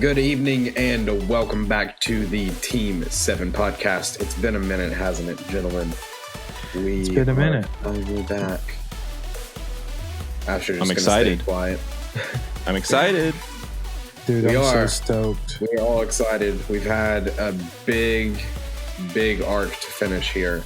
Good evening and welcome back to the Team 7 podcast. It's been a minute, hasn't it, gentlemen? It's been a minute. Finally back. I'm excited. Stay quiet. I'm excited. Dude, I'm so stoked. We're all excited. We've had a big arc to finish here.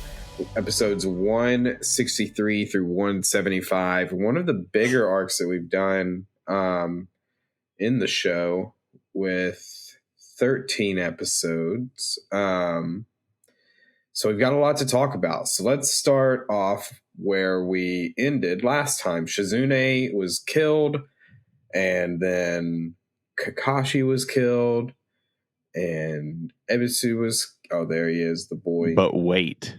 Episodes 163 through 175. One of the bigger arcs that we've done in the show with 13 episodes. So we've got a lot to talk about. So let's start off where we ended last time. Shizune was killed, and then Kakashi was killed, and Ebisu was... Oh, there he is, the boy. But wait.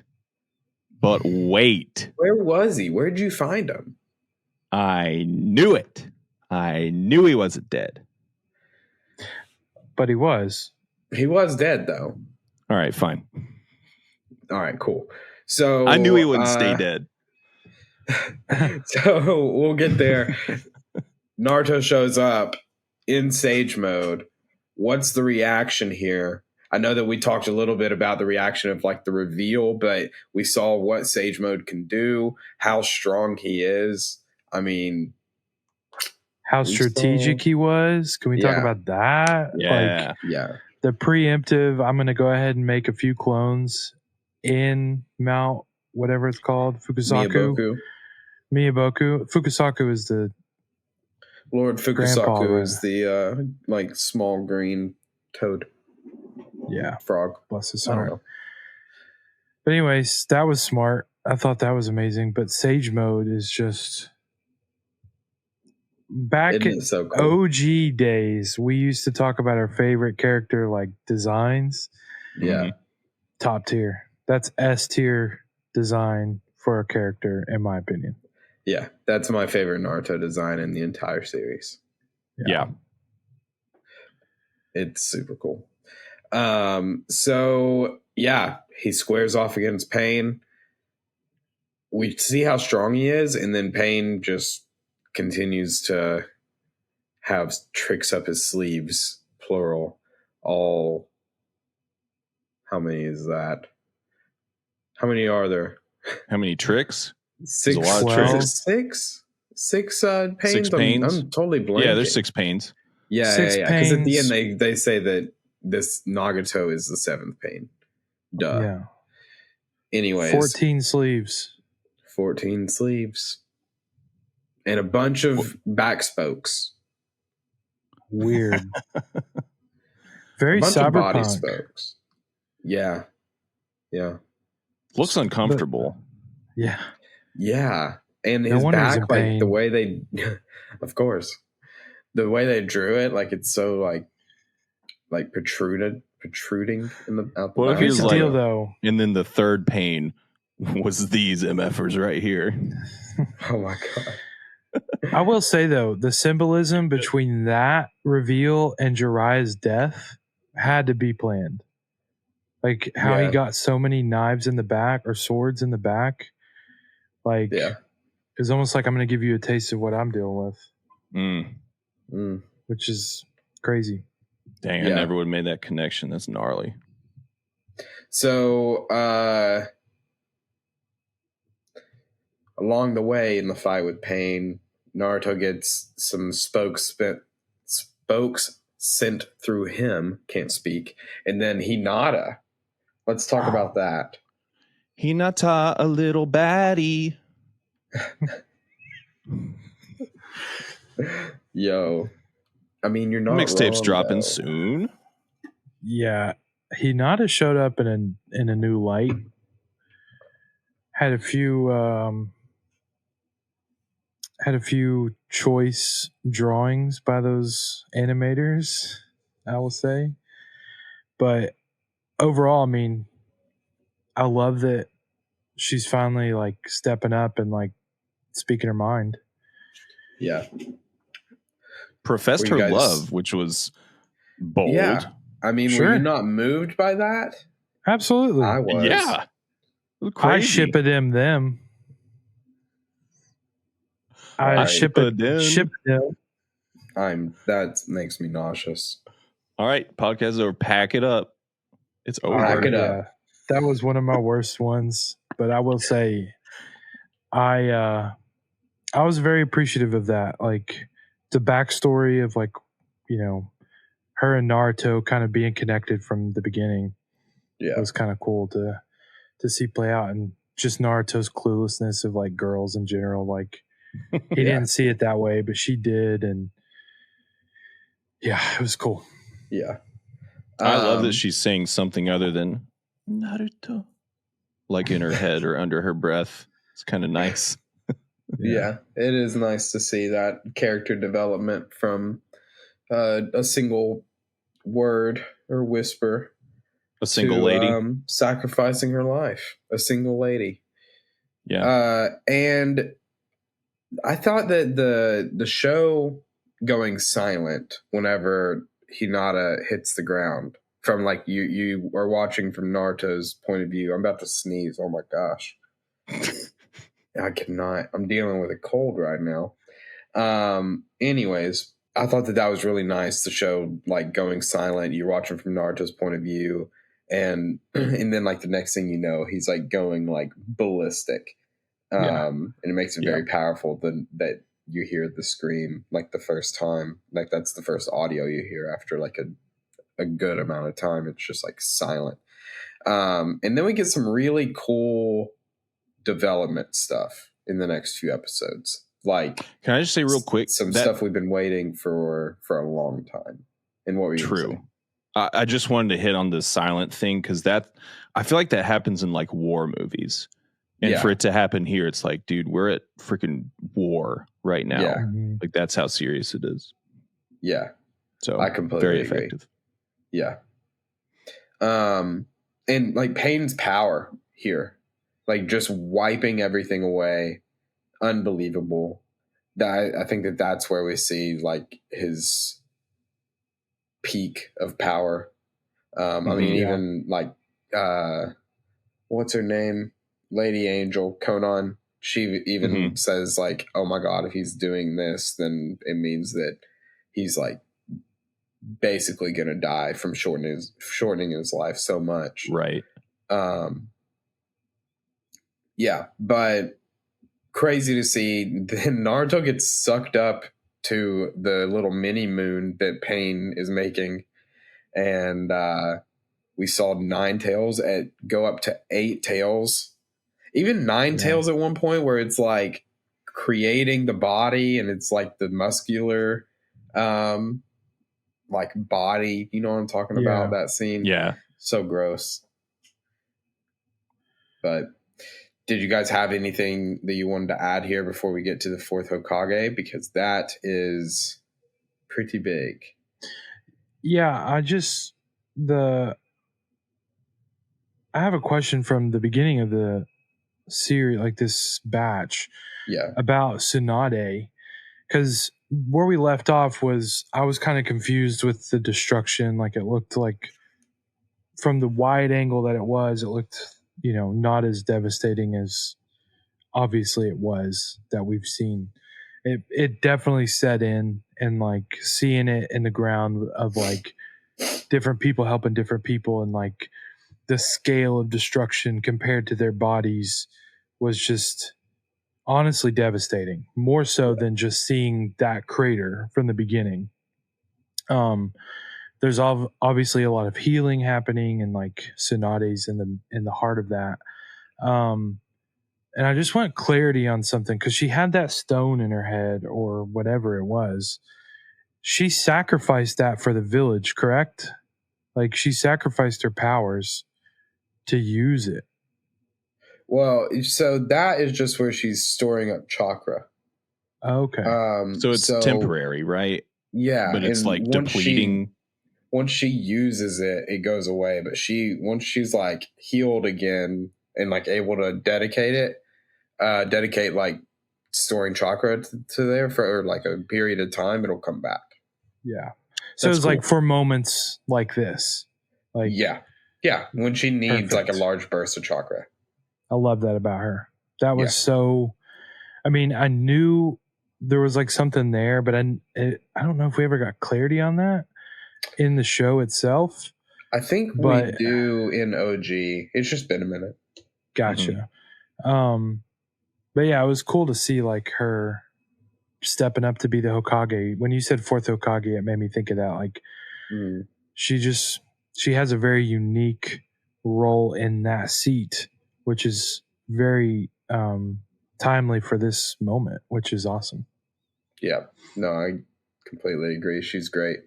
Where was he? Where'd you find him? I knew it. I knew he wasn't dead. But he was. He was dead, though. All right, fine. All right, cool. So I knew he wouldn't stay dead. So we'll get there. Naruto shows up in Sage mode. What's the reaction here? I know that we talked a little bit about the reaction of like the reveal, but we saw what Sage mode can do, how strong he is. I mean, how strategic he was. Can we talk about that? Yeah. The preemptive, I'm going to go ahead and make a few clones in Mount, whatever it's called, Fukusaku. Miyaboku. Fukusaku is the... Lord Fukusaku is the like small green toad. Yeah. Frog. Bless his heart. But anyways, that was smart. I thought that was amazing. But Sage mode is just... Back in so cool? OG days, we used to talk about our favorite character like designs. Yeah. Top tier. That's S tier design for a character, in my opinion. Yeah, that's my favorite Naruto design in the entire series. Yeah. It's super cool. So yeah, he squares off against Pain. We see how strong he is, and then Pain just continues to have tricks up his sleeves, plural. All, how many is that? How many are there? How many tricks? Six. There's a lot of tricks. Six pains. 6 pains. I'm totally blanking. Yeah, there's 6 pains. Yeah. Because at the end they say that this Nagato is the 7th pain. Duh. Yeah. Anyways. 14 sleeves. 14 sleeves. And a bunch of back spokes. Weird. Very cyberpunk. Body spokes. Yeah. Looks uncomfortable. Yeah. And No his wonder he's in back, like pain. the way they, of course, the way they drew it, like it's so like protruding in the out the Well, back. Here's the like- deal, though. And then the third pain was these MFers right here. Oh my god. I will say, though, the symbolism between that reveal and Jiraiya's death had to be planned. Like how he got so many knives in the back or swords in the back. Like, it's almost like I'm going to give you a taste of what I'm dealing with. Which is crazy. Dang, I never would have made that connection. That's gnarly. So, along the way in the fight with Pain, Naruto gets some spokes sent through him. Can't speak. And then Hinata. Let's talk about that. Hinata, a little baddie. Yo. I mean, you're not Mixtape's wrong, dropping though. soon. Yeah. Hinata showed up in a new light. Had a few choice drawings by those animators, I will say. But overall, I mean, I love that she's finally like stepping up and like speaking her mind. Yeah. Professed Were her you guys- love, which was bold. Yeah. I mean, Sure. were you not moved by that? Absolutely. I was. Yeah. It was I crazy. ship it them. I Right. ship it them. That makes me nauseous. All right, podcast is over. Pack it up. It's over. Pack it up. Yeah, that was one of my worst ones. But I will say, I was very appreciative of that. Like the backstory of like, her and Naruto kind of being connected from the beginning. Yeah. It was kind of cool to see play out, and just Naruto's cluelessness of like girls in general. Like he didn't see it that way, but she did, and yeah, it was cool. Yeah. I love that she's saying something other than Naruto, like in her head or under her breath. It's kind of nice. Yeah, it is nice to see that character development from a single word or whisper. A single lady. Sacrificing her life. A single lady. Yeah. And I thought that the show going silent whenever Hinata hits the ground, from like you are watching from Naruto's point of view. I'm about to sneeze. Oh my gosh. I cannot. I'm dealing with a cold right now. Anyways, I thought that was really nice, the show like going silent. You're watching from Naruto's point of view, and then like the next thing you know, he's like going like ballistic. And it makes it very powerful that you hear the scream like the first time. Like that's the first audio you hear after like a good amount of time. It's just like silent. And then we get some really cool development stuff in the next few episodes. Like, can I just say real quick, some stuff we've been waiting for a long time. And what were you true? I just wanted to hit on the silent thing because I feel like that happens in like war movies, and for it to happen here, it's like, dude, we're at freaking war right now. Yeah. Like that's how serious it is. Yeah, so I completely very agree. Effective. Yeah, and like Pain's power here. Like just wiping everything away, unbelievable. I think that's where we see like his peak of power. I mean, even like what's her name, Lady Angel, Conan. She even says like, "Oh my God, if he's doing this, then it means that he's like basically gonna die from shortening his life so much." Right. Yeah, but crazy to see. Then Naruto gets sucked up to the little mini moon that Pain is making, and we saw 9 tails go up to 8 tails, even 9 tails at one point, where it's like creating the body, and it's like the muscular, like body. You know what I'm talking about? That scene. Yeah, so gross. But did you guys have anything that you wanted to add here before we get to the 4th Hokage? Because that is pretty big. Yeah, I have a question from the beginning of the series, like this batch, about Tsunade, because where we left off was I was kind of confused with the destruction. Like it looked like from the wide angle that it looked, not as devastating as obviously it was that we've seen. It definitely set in, and like seeing it in the ground of like different people helping different people, and like the scale of destruction compared to their bodies was just honestly devastating, more so than just seeing that crater from the beginning. There's obviously a lot of healing happening, and like Tsunade's in the heart of that. And I just want clarity on something, because she had that stone in her head or whatever it was. She sacrificed that for the village, correct? Like she sacrificed her powers to use it. Well, so that is just where she's storing up chakra. Okay. So it's temporary, right? Yeah. But it's like depleting. Once she uses it, it goes away. But once she's like healed again and like able to dedicate like storing chakra to there for like a period of time, it'll come back. Yeah. So it's like for moments like this. Like yeah. When she needs like a large burst of chakra. I love that about her. That was so. I mean, I knew there was like something there, but I don't know if we ever got clarity on that. in the show itself. I think we do in OG. It's just been a minute. Gotcha. But yeah, it was cool to see like her stepping up to be the Hokage. When you said fourth Hokage, it made me think of that. Like she has a very unique role in that seat, which is very timely for this moment, which is awesome. Yeah, no, I completely agree. She's great.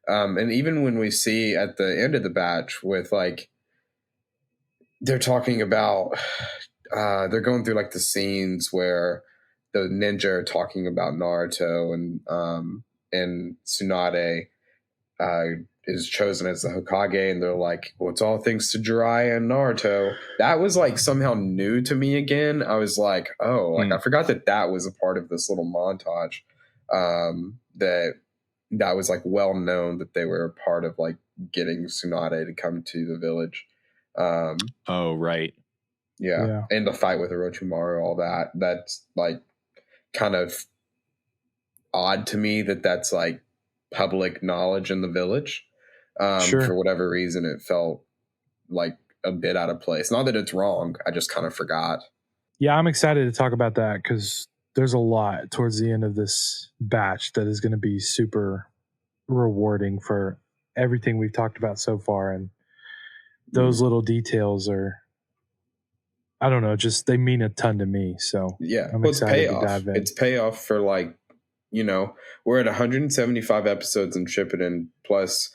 And even when we see at the end of the batch with like, they're talking about, they're going through like the scenes where the ninja are talking about Naruto and Tsunade is chosen as the Hokage, and they're like, well, it's all thanks to Jiraiya and Naruto. That was like somehow new to me again. I was like, oh, like I forgot that was a part of this little montage that was like well known that they were a part of like getting Tsunade to come to the village. Oh, right. Yeah. And the fight with Orochimaru, all that. That's like kind of odd to me that's like public knowledge in the village. For whatever reason, it felt like a bit out of place. Not that it's wrong. I just kind of forgot. Yeah, I'm excited to talk about that because there's a lot towards the end of this batch that is going to be super rewarding for everything we've talked about so far. And those little details are, I don't know, just they mean a ton to me. So yeah, I'm excited to dive in. It's payoff for like, you know, we're at 175 episodes in Shippuden plus.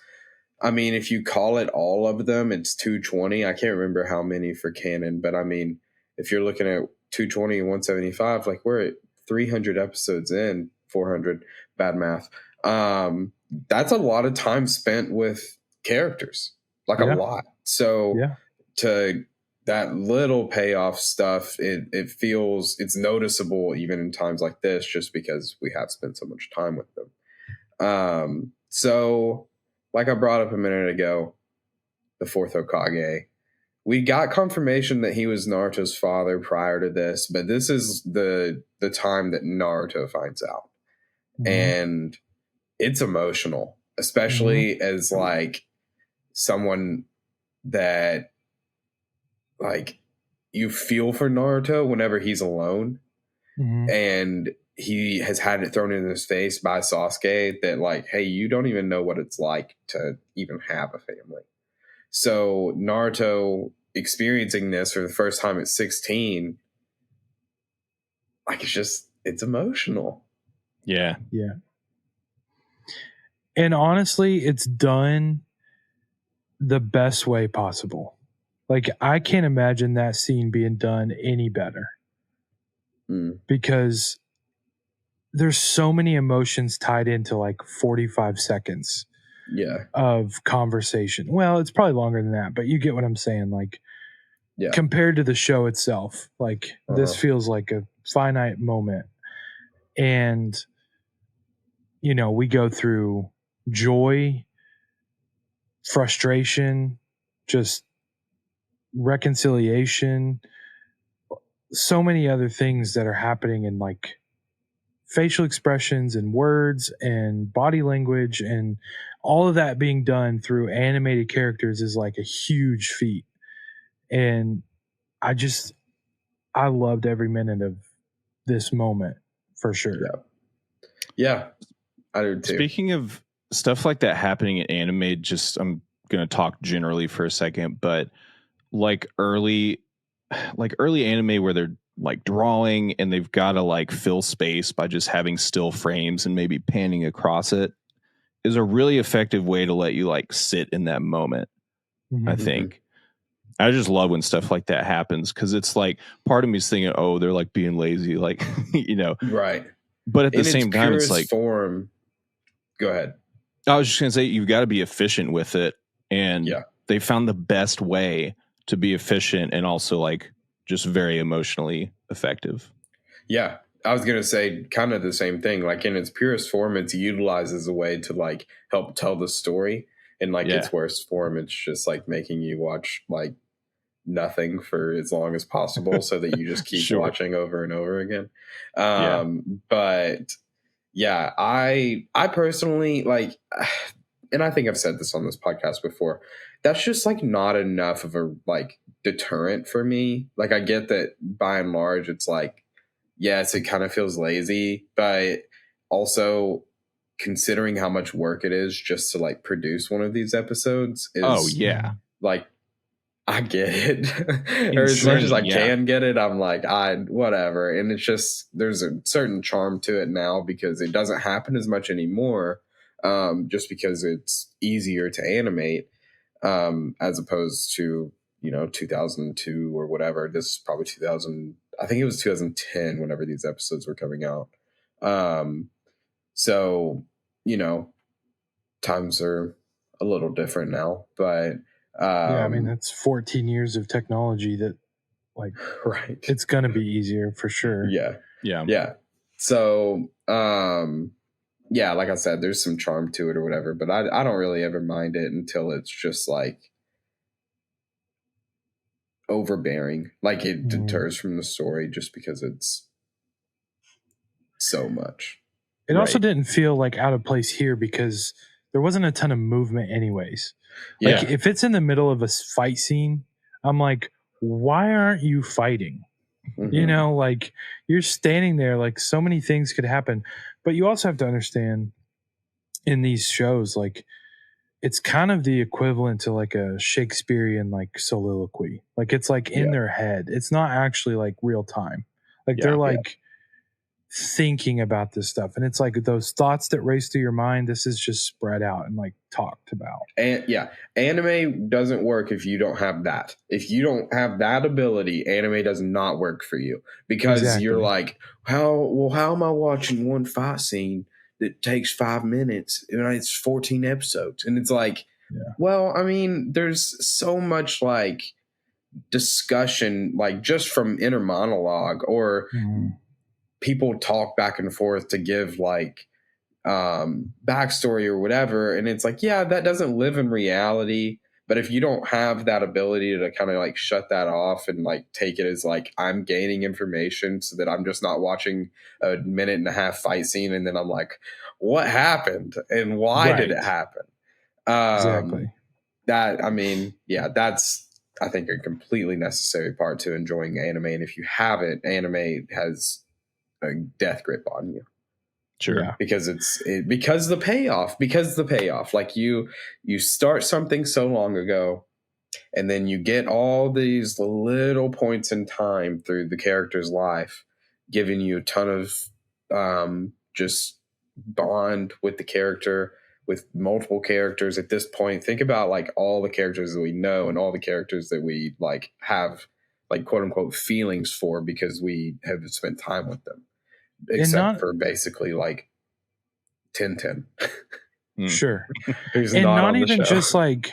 I mean, if you call it all of them, it's 220. I can't remember how many for canon, but I mean, if you're looking at 220 and 175, like we're at 300 episodes in, 400, bad math. That's a lot of time spent with characters, like a lot. So to that little payoff stuff, it feels, it's noticeable even in times like this, just because we have spent so much time with them. So like I brought up a minute ago, the fourth Hokage, we got confirmation that he was Naruto's father prior to this, but this is the time that Naruto finds out. And it's emotional, especially as like someone that like you feel for Naruto whenever he's alone. And he has had it thrown in his face by Sasuke that like, hey, you don't even know what it's like to even have a family. So Naruto experiencing this for the first time at 16, like it's emotional. Yeah. And honestly, it's done the best way possible. Like I can't imagine that scene being done any better. Because there's so many emotions tied into like 45 seconds of conversation. Well, it's probably longer than that, but you get what I'm saying. Like compared to the show itself, like this feels like a finite moment. And, you know, we go through joy, frustration, just reconciliation, so many other things that are happening in like facial expressions and words and body language, and all of that being done through animated characters is like a huge feat. And I loved every minute of this moment for sure. Yeah, I do too. Speaking of stuff like that happening in anime, I'm going to talk generally for a second, but like early anime where they're like drawing and they've got to like fill space by just having still frames and maybe panning across it is a really effective way to let you like sit in that moment. I think I just love when stuff like that happens, because it's like part of me is thinking, oh, they're like being lazy, like you know, right? But at the same time, it's like form. Go ahead. I was just gonna say you've got to be efficient with it, and they found the best way to be efficient and also like just very emotionally effective. Yeah, I was gonna say kind of the same thing. Like in its purest form, it's utilized as a way to like help tell the story. In like its worst form, it's just like making you watch like nothing for as long as possible so that you just keep watching over and over again. But yeah, I personally like, and I think I've said this on this podcast before, that's just like not enough of a like deterrent for me. Like I get that by and large, it's like, yes, it kind of feels lazy, but also considering how much work it is just to like produce one of these episodes is like, I get it. Or as much as I can get it, I'm like, whatever. And it's just, there's a certain charm to it now because it doesn't happen as much anymore. Just because it's easier to animate, as opposed to, 2002 or whatever. This is probably 2000. I think it was 2010 whenever these episodes were coming out. So, times are a little different now, but I mean, that's 14 years of technology that, like, right. It's going to be easier for sure. Yeah. So, like I said, there's some charm to it or whatever, but I don't really ever mind it until it's just like overbearing. Like it deters from the story just because it's so much. It also didn't feel like out of place here because there wasn't a ton of movement anyways. Like if it's in the middle of a fight scene, I'm like, why aren't you fighting? Mm-hmm. Like you're standing there, like so many things could happen. But you also have to understand in these shows, like it's kind of the equivalent to like a Shakespearean like soliloquy. Like it's like in their head. It's not actually like real time. Like they're like thinking about this stuff. And it's like those thoughts that race through your mind, this is just spread out and like talked about. And anime doesn't work if you don't have that. If you don't have that ability, anime does not work for you because you're like, how am I watching one fight scene that takes 5 minutes and it's 14 episodes? And it's like, well, I mean, there's so much like discussion, like just from inner monologue or people talk back and forth to give like backstory or whatever, and it's like, that doesn't live in reality. But if you don't have that ability to kind of like shut that off and like take it as like I'm gaining information so that I'm just not watching a 1.5-minute fight scene and then I'm like, what happened and why did it happen? Exactly. That's I think a completely necessary part to enjoying anime. And if you haven't, anime has a death grip on you. Sure. Because because the payoff, like you start something so long ago and then you get all these little points in time through the character's life, giving you a ton of just bond with the character, with multiple characters at this point. Think about like all the characters that we know and all the characters that we like have like quote unquote feelings for because we have spent time with them. Except for basically like Tintin. Sure. Who's and not even just like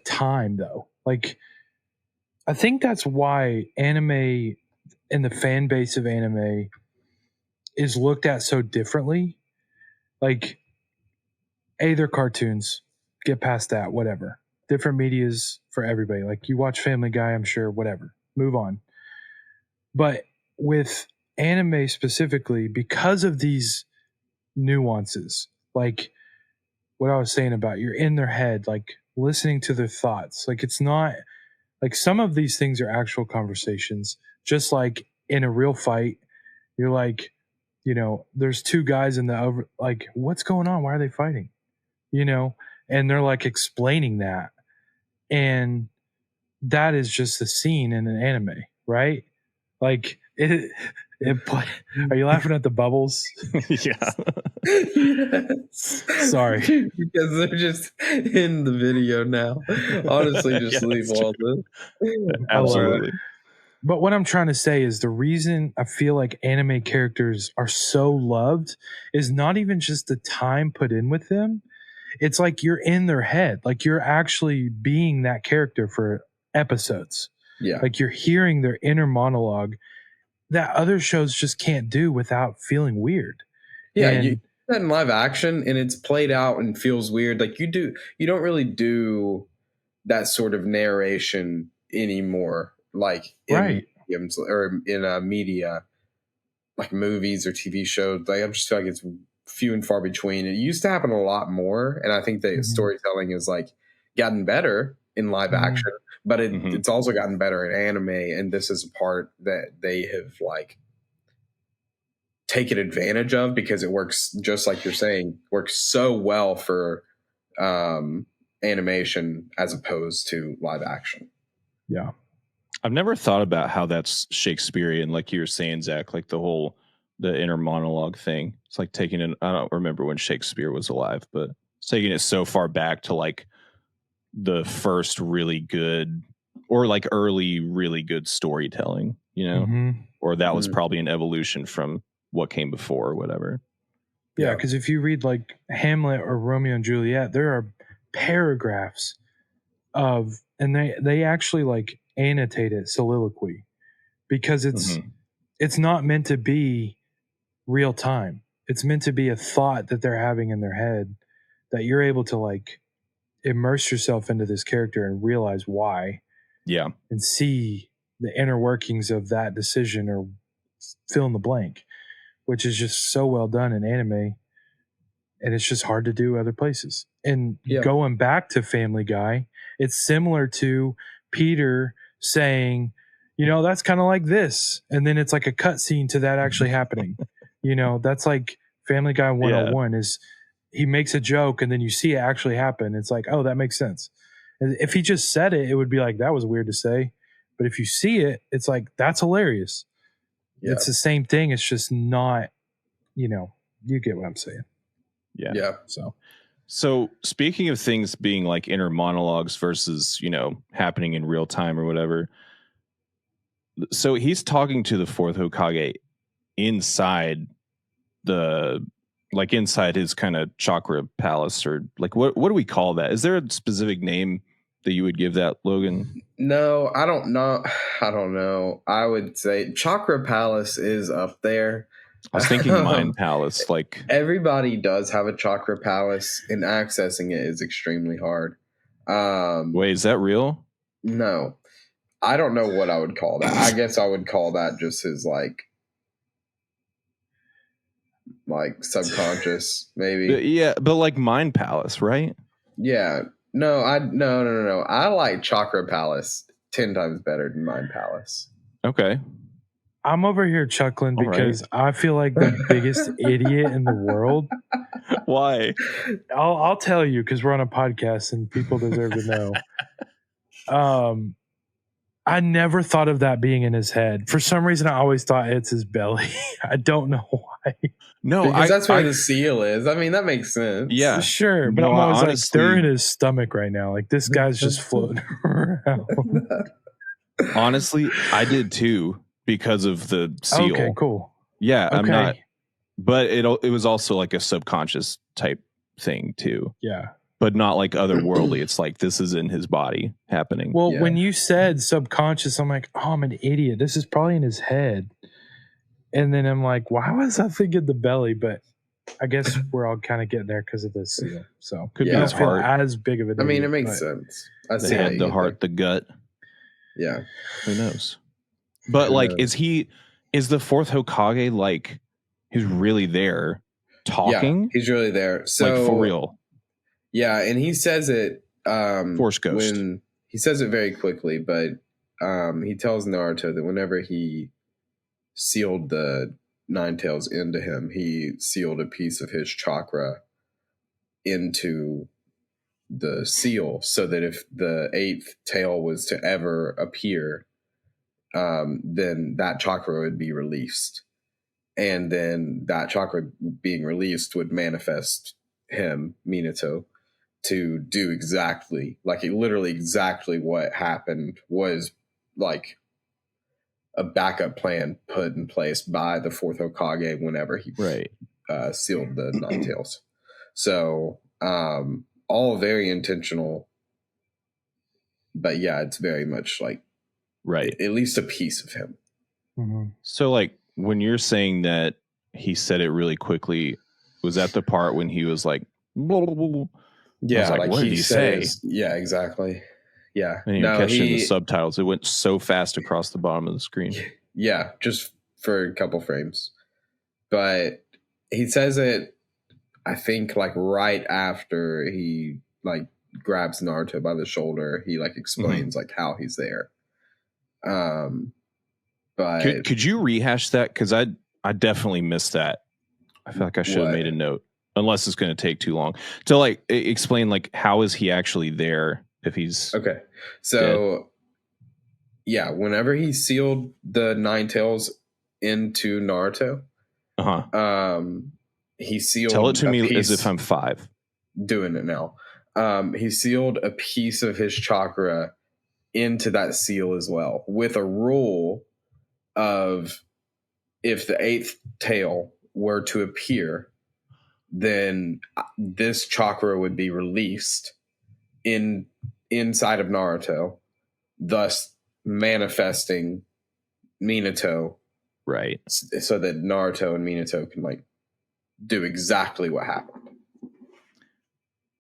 time though. Like I think that's why anime and the fan base of anime is looked at so differently. Like they're cartoons. Get past that, whatever. Different medias for everybody. Like you watch Family Guy, I'm sure, whatever. Move on. But with anime specifically, because of these nuances, like what I was saying about you're in their head, like listening to their thoughts. Like it's not like some of these things are actual conversations, just like in a real fight, you're like, there's two guys in the over, like, what's going on? Why are they fighting? And they're like explaining that. And that is just the scene in an anime, right? Like are you laughing at the bubbles? Yeah. Yes. Sorry. Because they're just in the video now. Honestly, just leave all this. Absolutely. But what I'm trying to say is the reason I feel like anime characters are so loved is not even just the time put in with them. It's like you're in their head. Like you're actually being that character for episodes. Yeah. Like you're hearing their inner monologue that other shows just can't do without feeling weird. Yeah, you that in live action and it's played out and feels weird. Like you don't really do that sort of narration anymore. Like in mediums or in media, like movies or TV shows. Like I just feel like it's few and far between. It used to happen a lot more, and I think that storytelling is like gotten better in live action, but it's also gotten better in anime, and this is a part that they have like taken advantage of because it works, just like you're saying, works so well for animation as opposed to live action. Yeah. I've never thought about how that's Shakespearean, like you were saying, Zach, like the inner monologue thing. It's like taking it. I don't remember when Shakespeare was alive, but it's taking it so far back to like the first really good or like early really good storytelling, you know, or that was probably an evolution from what came before or whatever. Yeah, because if you read like Hamlet or Romeo and Juliet, there are paragraphs of, and they actually like annotate it, soliloquy, because it's not meant to be real time. It's meant to be a thought that they're having in their head that you're able to like immerse yourself into this character and realize why. Yeah. And see the inner workings of that decision or fill in the blank, which is just so well done in anime. And it's just hard to do other places. And going back to Family Guy, it's similar to Peter saying, you know, that's kind of like this. And then it's like a cutscene to that actually happening. You know, that's like Family Guy 101 is he makes a joke and then you see it actually happen. It's like, oh, that makes sense. And if he just said it, it would be like, that was weird to say. But if you see it, it's like, that's hilarious. Yeah. It's the same thing. It's just not, you know, you get what I'm saying. Yeah. So speaking of things being like inner monologues versus, you know, happening in real time or whatever. So he's talking to the fourth Hokage inside inside his kind of chakra palace, or like, what do we call that? Is there a specific name that you would give that, Logan? No, I don't know. I would say chakra palace is up there. I was thinking mind palace. Like everybody does have a chakra palace, and accessing it is extremely hard. Wait, is that real? No, I don't know what I would call that. I guess I would call that just his like subconscious, maybe. Yeah, but like mind palace, right? Yeah. No. I like chakra palace 10 times better than mind palace. Okay. I'm over here chuckling because I feel like the biggest idiot in the world. Why? I'll tell you, because we're on a podcast and people deserve to know. I never thought of that being in his head. For some reason, I always thought it's his belly. I don't know why. No, because that's where the seal is. I mean, that makes sense. Yeah, sure. But I'm always honestly, like, they're in his stomach right now. Like, this guy's just floating around. Honestly, I did too. Because of the seal. Okay, cool. Yeah, okay. I'm not. But it was also like a subconscious type thing too. Yeah. But not like otherworldly. It's like this is in his body happening. Well, when you said subconscious, I'm like, oh, I'm an idiot. This is probably in his head. And then I'm like, why was I thinking the belly? But I guess we're all kind of getting there because of the seal. So could be his heart. As big of an idiot. I mean, it makes sense. The head, the heart, the gut. Yeah. Who knows? But like, is the fourth Hokage like he's really there talking? Yeah, he's really there. So like for real. Yeah, and he says it Force Ghost. when he says it very quickly, but he tells Naruto that whenever he sealed the Nine Tails into him, he sealed a piece of his chakra into the seal so that if the eighth tail was to ever appear, then that chakra would be released. And then that chakra being released would manifest him, Minato, to do exactly, literally exactly what happened was like a backup plan put in place by the fourth Hokage whenever he sealed the Nine Tails. So all very intentional. But yeah, it's very much like at least a piece of him. Mm-hmm. So like when you're saying that he said it really quickly, was that the part when he was like, blah, blah, blah, blah? Yeah, like what did he say? Yeah, exactly. Yeah. And you catch it in the subtitles. It went so fast across the bottom of the screen. Yeah, just for a couple frames. But he says it I think like right after he like grabs Naruto by the shoulder, he like explains like how he's there. But could you rehash that? Because I definitely missed that. I feel like I should have made a note, unless it's going to take too long to like explain like how is he actually there if he's okay. So yeah, whenever he sealed the Nine Tails into Naruto, he sealed. Tell it to me as if I'm 5. Doing it now. He sealed a piece of his chakra into that seal as well, with a rule of if the 8th tail were to appear, then this chakra would be released inside of Naruto, thus manifesting Minato, right? So that Naruto and Minato can like do exactly what happened.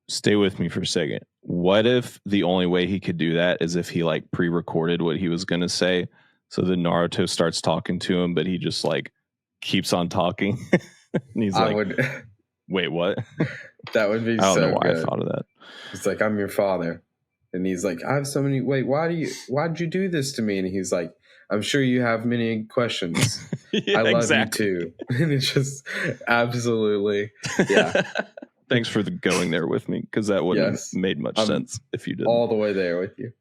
Stay with me for a second. What if the only way he could do that is if he like pre-recorded what he was going to say, so then Naruto starts talking to him, but he just like keeps on talking, and he's wait, what? That would be. I don't so know why good. I thought of that. It's like, I'm your father, and he's like, I have so many. Wait, why'd you do this to me? And he's like, I'm sure you have many questions. Yeah, I love you too. And it's just absolutely, yeah. Thanks for going there with me, because that wouldn't have made much sense if you didn't. All the way there with you.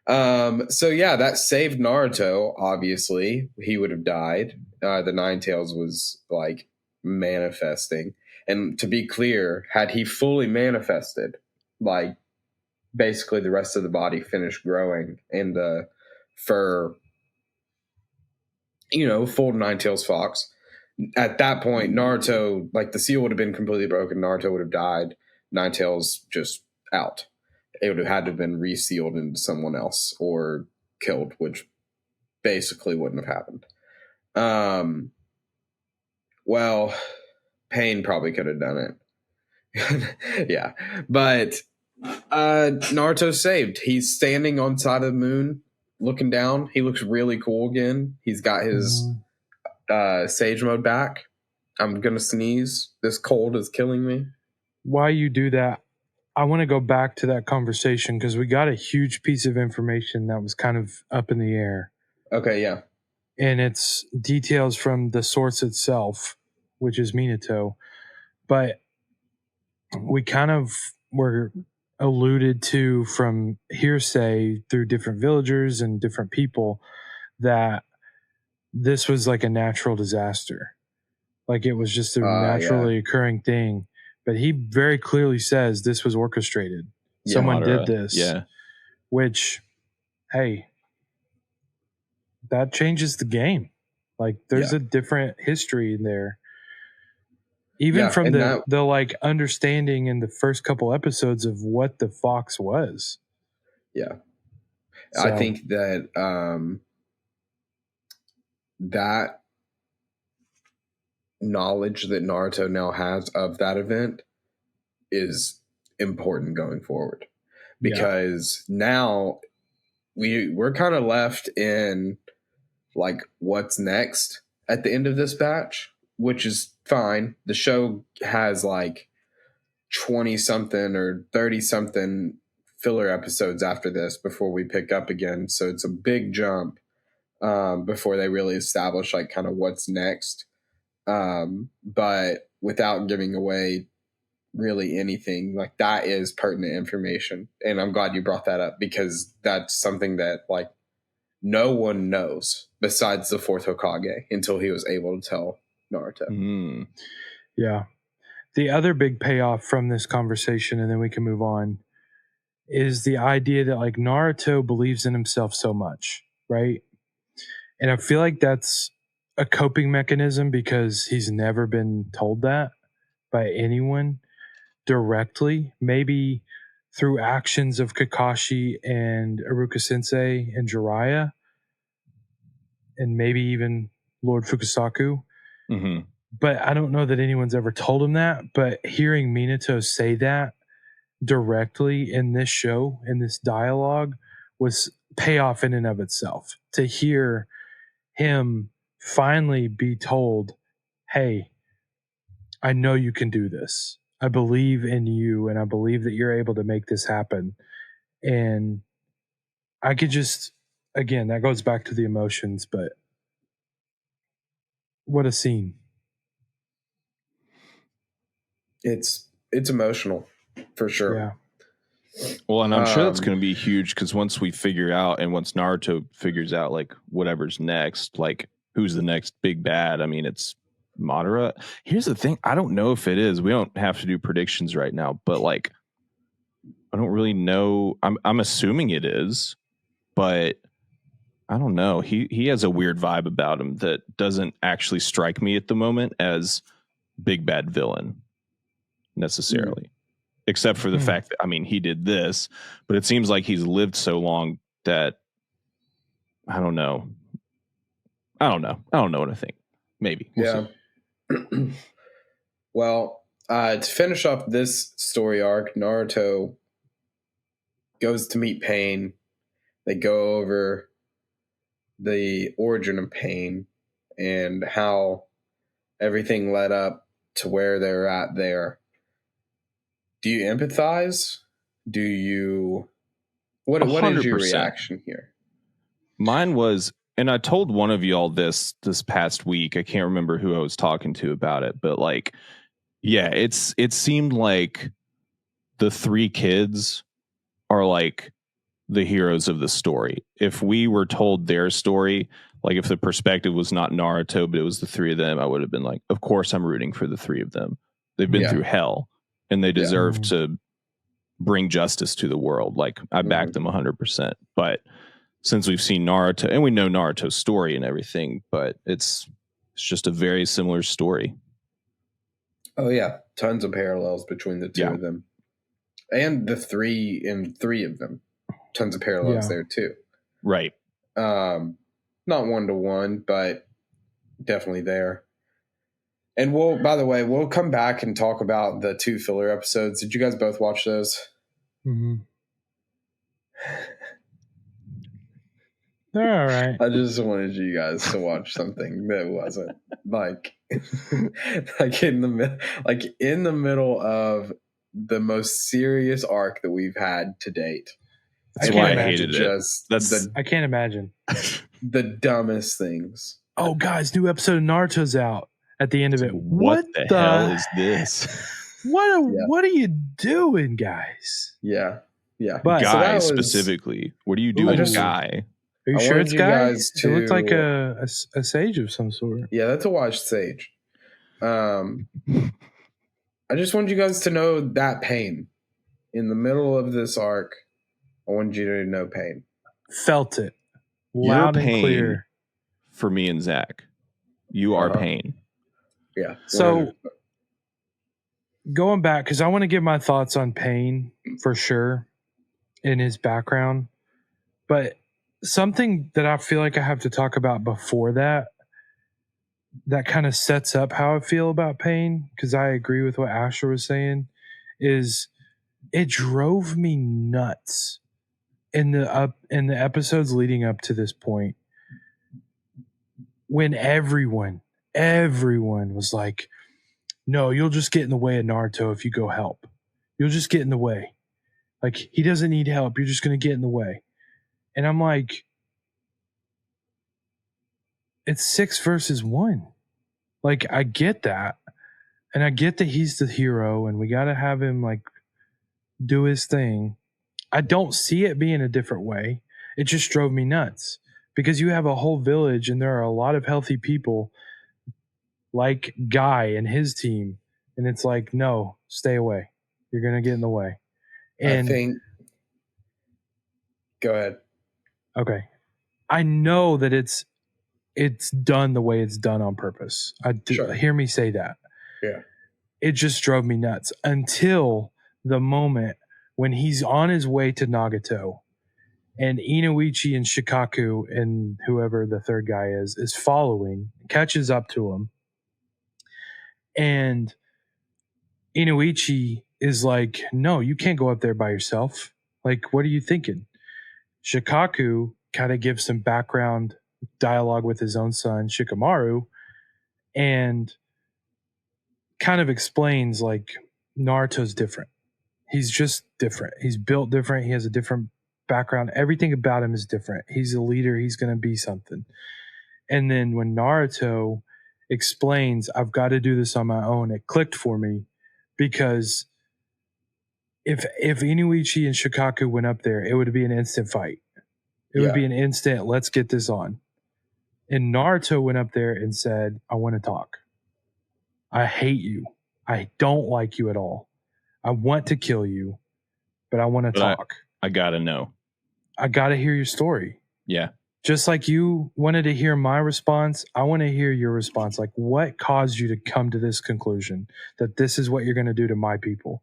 So yeah, that saved Naruto. Obviously, he would have died. The Nine Tails was like manifesting, and to be clear, had he fully manifested, like basically the rest of the body finished growing and the fur, full Nine Tails fox. At that point, Naruto, like the seal would have been completely broken. Naruto would have died. Nine Tails just out. It would have had to have been resealed into someone else or killed, which basically wouldn't have happened. Well, Pain probably could have done it. Yeah. But Naruto's saved. He's standing on side of the moon, looking down. He looks really cool again. He's got his sage mode back. I'm gonna sneeze. This cold is killing me. While you do that, I want to go back to that conversation because we got a huge piece of information that was kind of up in the air. Okay, yeah. And it's details from the source itself, which is Minato. But we kind of were alluded to from hearsay through different villagers and different people that this was like a natural disaster. Like it was just a naturally occurring thing. But he very clearly says this was orchestrated. Yeah, someone did this. Yeah. Which, hey, that changes the game. Like there's a different history in there. Even from the like understanding in the first couple episodes of what the fox was. Yeah. So, I think that that knowledge that Naruto now has of that event is important going forward, because now we're kind of left in like what's next at the end of this batch, which is fine. The show has like 20 something or 30 something filler episodes after this before we pick up again, so it's a big jump before they really establish like kind of what's next. But without giving away really anything, like that is pertinent information. And I'm glad you brought that up, because that's something that like no one knows besides the 4th Hokage until he was able to tell Naruto. Yeah. The other big payoff from this conversation, and then we can move on, is the idea that like Naruto believes in himself so much, right? And I feel like that's a coping mechanism because he's never been told that by anyone directly. Maybe through actions of Kakashi and Iruka Sensei and Jiraiya, and maybe even Lord Fukusaku. Mm-hmm. But I don't know that anyone's ever told him that. But hearing Minato say that directly in this show, in this dialogue, was payoff in and of itself. To hear him finally be told, hey, I know you can do this. I believe in you, and I believe that you're able to make this happen. And I could just, again, that goes back to the emotions, but what a scene. It's emotional for sure. Yeah. Well, and I'm sure that's going to be huge because once we figure out, and once Naruto figures out like whatever's next, like who's the next big bad, I mean, it's Madara. Here's the thing. I don't know if it is. We don't have to do predictions right now, but like, I don't really know. I'm assuming it is, but I don't know. He has a weird vibe about him that doesn't actually strike me at the moment as big bad villain necessarily. Except for the fact that, I mean, he did this, but it seems like he's lived so long that I don't know. I don't know what I think. Maybe. We'll see. Well, to finish up this story arc, Naruto goes to meet Pain. They go over the origin of Pain and how everything led up to where they're at there. Do you empathize? Do you... What is your reaction here? Mine was, and I told one of y'all this past week. I can't remember who I was talking to about it, but like, yeah, it seemed like the three kids are like the heroes of the story. If we were told their story, like if the perspective was not Naruto, but it was the three of them, I would have been like, of course I'm rooting for the three of them. They've been through hell and they deserve to bring justice to the world. Like I back them 100%. But since we've seen Naruto and we know Naruto's story and everything, but it's just a very similar story. Oh yeah, tons of parallels between the two of them, and the three of them. Tons of parallels there too. Right. Not 1-to-1, but definitely there. And by the way, we'll come back and talk about the 2 filler episodes. Did you guys both watch those? Mm-hmm. They're all right. I just wanted you guys to watch something that wasn't like in the middle of the most serious arc that we've had to date. That's why I hated it. I can't imagine. The dumbest things. Oh, guys, new episode of Naruto's out at the end of it. What the hell is this? What are you doing, guys? Yeah. But Guy specifically. What are you doing, Guy? Are you sure it's Guy? It looks like a sage of some sort. Yeah, that's a washed sage. I just wanted you guys to know that Pain. In the middle of this arc, I wanted you to know Pain. Felt it. Loud and clear. For me and Zach. You are Pain. Yeah. So, going back, because I want to give my thoughts on Pain for sure in his background. But something that I feel like I have to talk about before that kind of sets up how I feel about Pain, because I agree with what Asher was saying, is it drove me nuts in the episodes leading up to this point when everyone was like, no, you'll just get in the way of Naruto if you go help. You'll just get in the way. Like, he doesn't need help. You're just going to get in the way. And I'm like, it's 6 versus 1. Like, I get that. And I get that he's the hero and we got to have him, like, do his thing. I don't see it being a different way. It just drove me nuts because you have a whole village and there are a lot of healthy people like Guy and his team. And it's like, no, stay away. You're going to get in the way. And I think... Go ahead. Okay. I know that it's done the way it's done on purpose. Hear me say that. Yeah. It just drove me nuts until the moment when he's on his way to Nagato and Inoichi and Shikaku and whoever the third guy is following, catches up to him. And Inoichi is like, no, you can't go up there by yourself. Like, what are you thinking? Shikaku kind of gives some background dialogue with his own son, Shikamaru, and kind of explains like Naruto's different. He's just different. He's built different. He has a different background. Everything about him is different. He's a leader. He's going to be something. And then when Naruto explains, I've got to do this on my own, it clicked for me, because if Inuichi and Shikaku went up there, it would be an instant fight. It would be an instant, let's get this on. And Naruto went up there and said, I want to talk. I hate you. I don't like you at all. I want to kill you, but I want to talk. I got to know. I got to hear your story. Yeah. Just like you wanted to hear my response, I want to hear your response. Like, what caused you to come to this conclusion that this is what you're going to do to my people?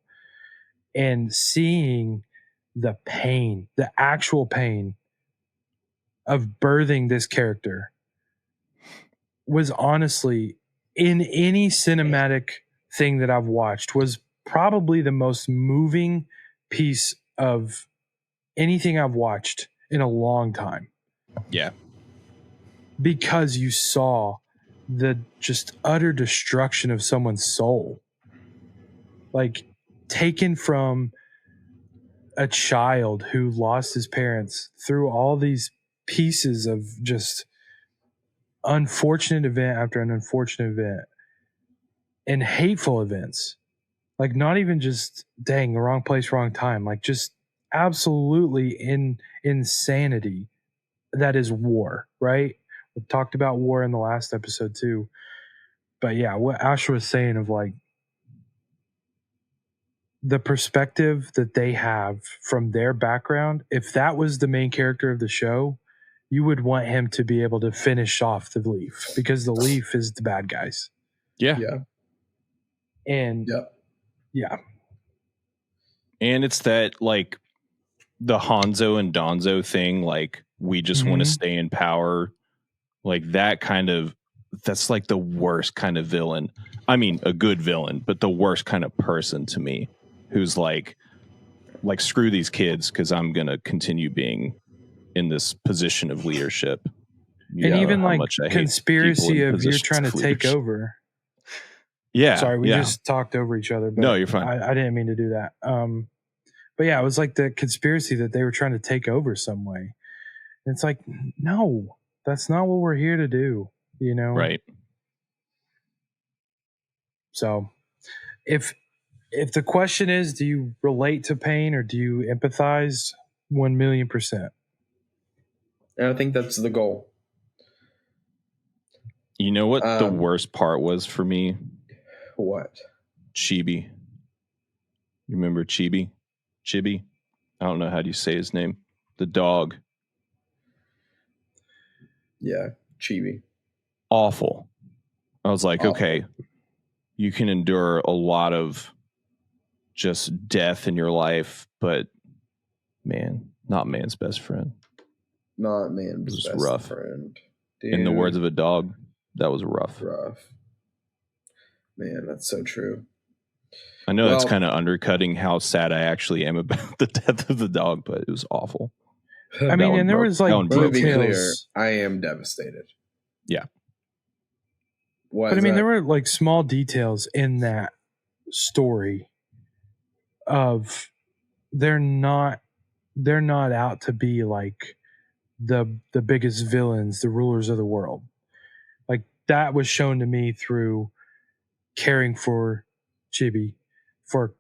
And seeing the pain, the actual pain of birthing this character was honestly, in any cinematic thing that I've watched, was probably the most moving piece of anything I've watched in a long time. Yeah. Because you saw the just utter destruction of someone's soul. Like, taken from a child who lost his parents through all these pieces of just unfortunate event after an unfortunate event and hateful events. Like, not even just, dang, the wrong place, wrong time. Like, just absolutely insanity. That is war, right? We talked about war in the last episode too. But yeah, what Asher was saying of like the perspective that they have from their background, if that was the main character of the show, you would want him to be able to finish off the Leaf, because the Leaf is the bad guys. Yeah. Yeah. And yeah. And it's that like the Hanzo and Donzo thing, like we just want to stay in power. Like that kind of, that's like the worst kind of villain. I mean, a good villain, but the worst kind of person to me, who's like screw these kids because I'm going to continue being in this position of leadership. And even like conspiracy of you're trying to take over. Yeah. Sorry, we just talked over each other. But no, you're fine. I didn't mean to do that. But yeah, it was like the conspiracy that they were trying to take over some way. And it's like, no, that's not what we're here to do, you know? Right. So if the question is, do you relate to pain or do you empathize? 1,000,000%. And I think that's the goal. You know what the worst part was for me? What? Chibi. You remember Chibi? Chibi? I don't know how do you say his name. The dog. Yeah, Chibi. Awful. I was like, okay, you can endure a lot of just death in your life, but man, not man's best friend. Not man's best rough. friend. Dude. In the words of a dog, that was rough. Man, that's so true. I know that's kind of undercutting how sad I actually am about the death of the dog, but it was awful. I mean, and there was like details. I am devastated. Yeah. But I mean, there were like small details in that story of they're not out to be like the biggest villains, the rulers of the world. Like that was shown to me through caring for Chibi, for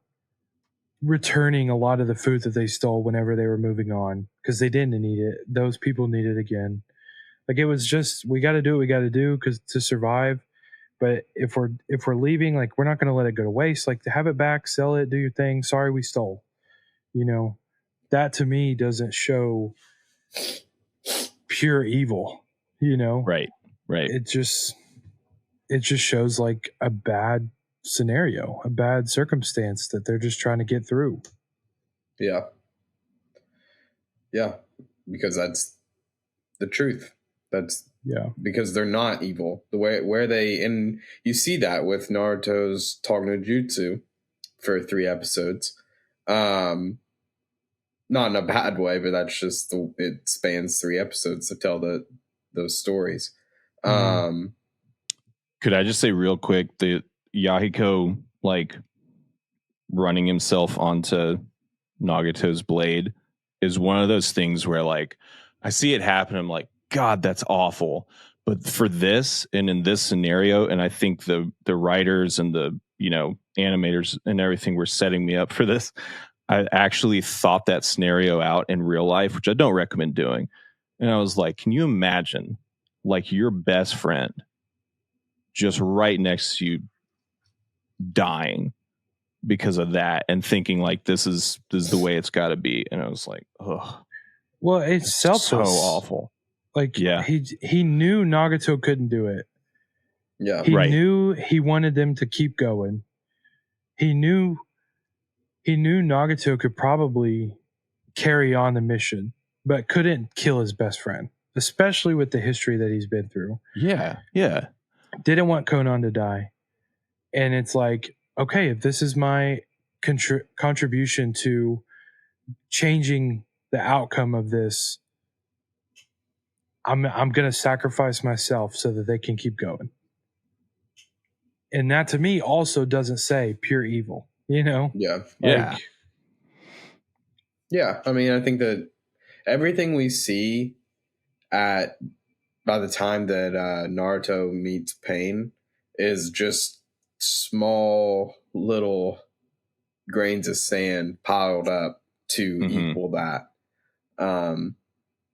returning a lot of the food that they stole whenever they were moving on, because they didn't need it. Those people need it again. Like it was just, we got to do what we got to do because to survive. But if we're leaving, like we're not going to let it go to waste. Like to have it back, sell it, do your thing. Sorry, we stole. You know, that to me doesn't show pure evil. You know, right. It just shows like a bad scenario, a bad circumstance that they're just trying to get through. Yeah, because that's the truth. That's because they're not evil. The way where they, and you see that with Naruto's talk no jutsu for 3 episodes. Not in a bad way, but that's just it spans 3 episodes to tell those stories. Could I just say real quick that Yahiko like running himself onto Nagato's blade is one of those things where like I see it happen. I'm like, God, that's awful. But for this and in this scenario, and I think the writers and the animators and everything were setting me up for this. I actually thought that scenario out in real life, which I don't recommend doing. And I was like, can you imagine like your best friend just right next to you dying because of that and thinking like this is the way it's got to be? And I was like, oh, well, it's selfless. So awful. Like, yeah, he knew Nagato couldn't do it. Yeah, he knew he wanted them to keep going. He knew Nagato could probably carry on the mission, but couldn't kill his best friend, especially with the history that he's been through. Yeah. Didn't want Conan to die. And it's like, okay, if this is my contribution to changing the outcome of this, I'm going to sacrifice myself so that they can keep going. And that to me also doesn't say pure evil, Yeah. Yeah. Yeah. I mean, I think that everything we see by the time that Naruto meets Pain is just small little grains of sand piled up to equal that.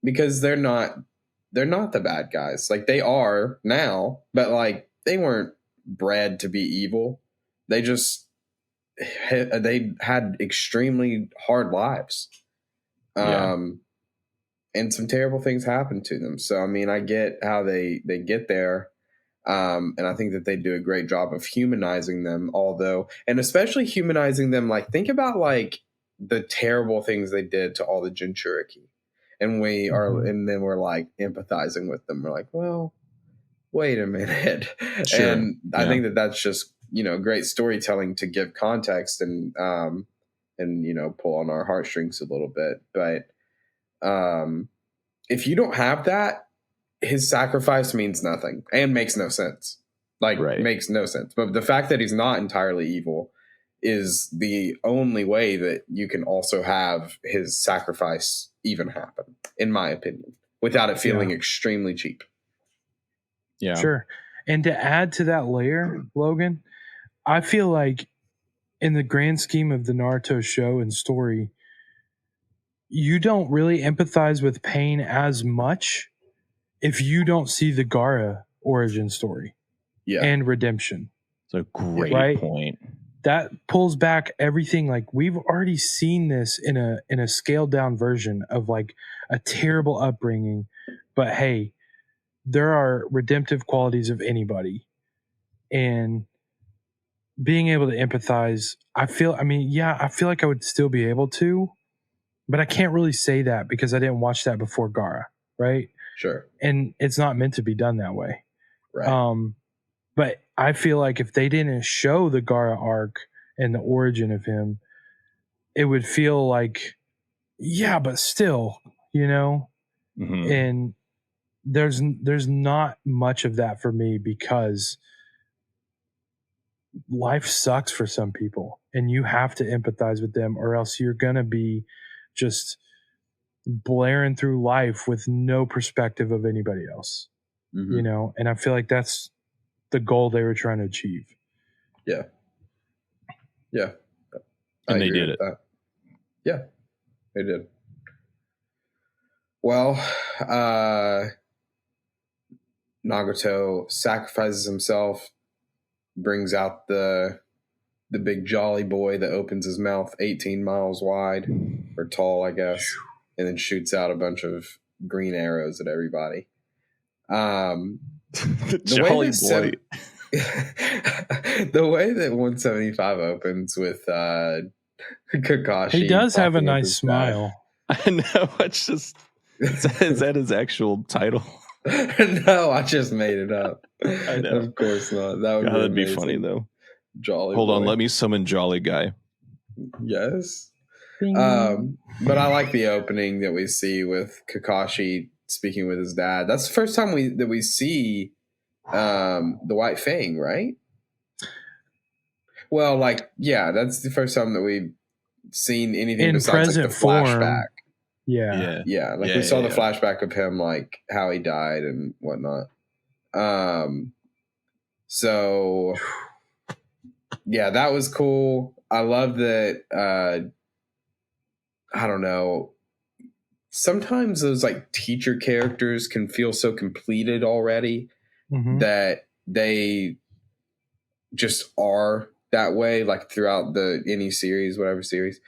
Because they're not the bad guys. Like they are now, but like they weren't bred to be evil. They just they had extremely hard lives. And some terrible things happened to them. So I mean, I get how they get there. And I think that they do a great job of humanizing them, and especially humanizing them. Like, think about like the terrible things they did to all the Jinchuriki. And and then we're like empathizing with them. We're like, well, wait a minute. Sure. And I think that that's just, great storytelling to give context and pull on our heartstrings a little bit. But if you don't have that, his sacrifice means nothing and makes no sense. Makes no sense. But the fact that he's not entirely evil is the only way that you can also have his sacrifice even happen, in my opinion, without it feeling extremely cheap. Yeah. Sure. And to add to that layer, Logan, I feel like in the grand scheme of the Naruto show and story, you don't really empathize with Pain as much if you don't see the Gaara origin story and redemption. It's a great point. That pulls back everything. Like, we've already seen this in a scaled down version of like a terrible upbringing, but hey, there are redemptive qualities of anybody, and being able to empathize. I feel like I would still be able to, but I can't really say that because I didn't watch that before Gaara, right? Sure. And it's not meant to be done that way. Right. But I feel like if they didn't show the Gaara arc and the origin of him, it would feel like, but still, and there's not much of that for me because life sucks for some people and you have to empathize with them, or else you're going to be just blaring through life with no perspective of anybody else, and I feel like that's the goal they were trying to achieve. Yeah. And they did it. Yeah, they did. Well, Nagato sacrifices himself, brings out the big jolly boy that opens his mouth 18 miles wide, or tall, I guess, and then shoots out a bunch of green arrows at everybody. The jolly boy. The way that 175 opens with Kakashi. He does have a nice smile. I know. It's just, is that his actual title? No, I just made it up. I know. Of course not. That'd be funny though. Jolly Hold boy. on, let me summon Jolly Guy. Yes. But I like the opening that we see with Kakashi speaking with his dad. That's the first time we see the White Fang, right? Well, like, yeah, that's the first time that we've seen anything In besides like the present form. flashback. Yeah. Yeah, like we saw the flashback of him, like how he died and whatnot. So yeah, that was cool. I love that. I don't know. Sometimes those like teacher characters can feel so completed already that they just are that way, like throughout any series, whatever series.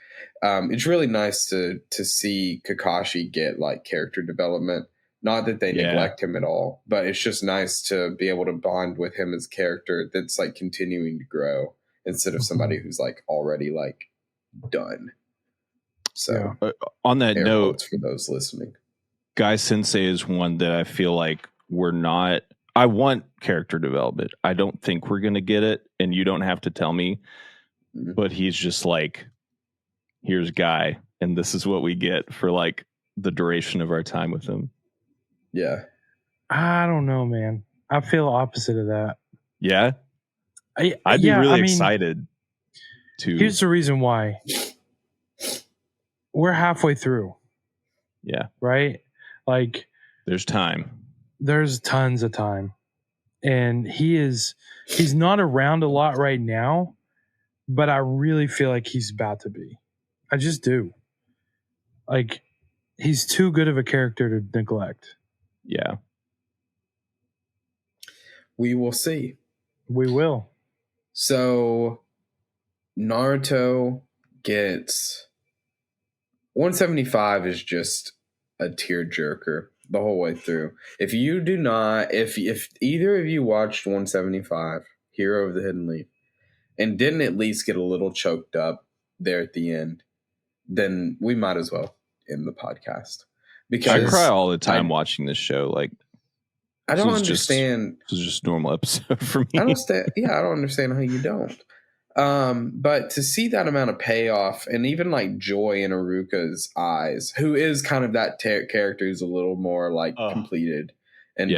It's really nice to see Kakashi get like character development. Not that they neglect him at all, but it's just nice to be able to bond with him as a character that's like continuing to grow instead of somebody who's like already like done. So on that note, for those listening, Guy Sensei is one that I feel like we're not. I want character development. I don't think we're going to get it, and you don't have to tell me. But he's just like, here's Guy, and this is what we get for like the duration of our time with him. Yeah. I don't know, man. I feel opposite of that. Yeah? I'd be really excited to. Here's the reason why. We're halfway through. Yeah. Right? Like, there's time. There's tons of time. And he's not around a lot right now, but I really feel like he's about to be. I just do. Like, he's too good of a character to neglect. Yeah. We will see. We will. So, Naruto gets 175 is just a tearjerker the whole way through. If you do not, if either of you watched 175, Hero of the Hidden Leaf, and didn't at least get a little choked up there at the end, then we might as well end the podcast. Because I cry all the time watching this show. Like, I don't understand. This is just a normal episode for me. I don't understand how you don't. But to see that amount of payoff and even like joy in Aruka's eyes, who is kind of that character who's a little more like completed and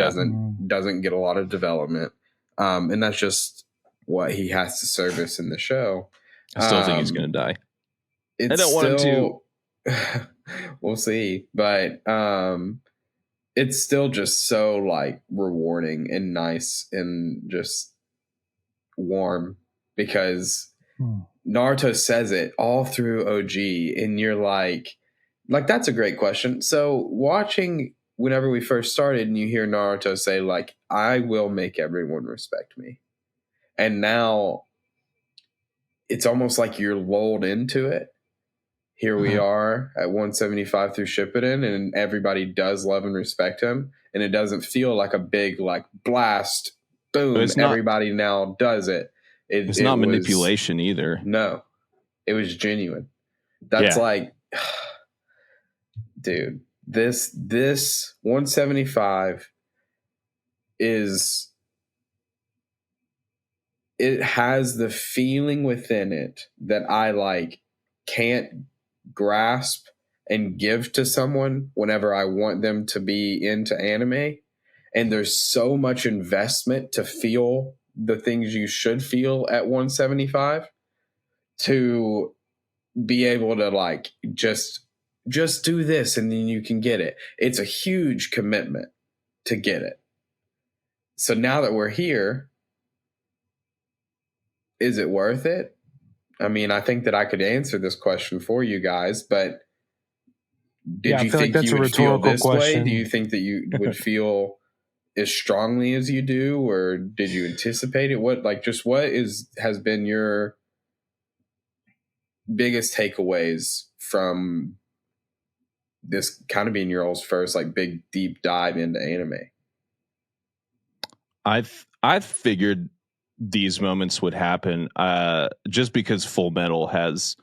doesn't get a lot of development. And that's just what he has to service in the show. I still think he's going to die. I don't want him to. We'll see. But it's still just so like rewarding and nice and just warm. Because Naruto says it all through OG, and you're like that's a great question. So watching whenever we first started, and you hear Naruto say like, "I will make everyone respect me," and now it's almost like you're lulled into it. Here we are at 175 through Shippuden, and everybody does love and respect him, and it doesn't feel like a big like blast, boom, everybody now does it. It's not manipulation either. No, it was genuine. That's like, dude, this 175 it has the feeling within it that I like can't grasp and give to someone whenever I want them to be into anime. And there's so much investment to feel the things you should feel at 175 to be able to like just do this and then you can get it. It's a huge commitment to get it. So now that we're here, is it worth it? I mean, I think that I could answer this question for you guys, but did you think you would feel this way? Do you think that you would feel as strongly as you do, or did you anticipate it? What has been your biggest takeaways from this kind of being your all's first like big deep dive into anime? I figured these moments would happen just because Full Metal has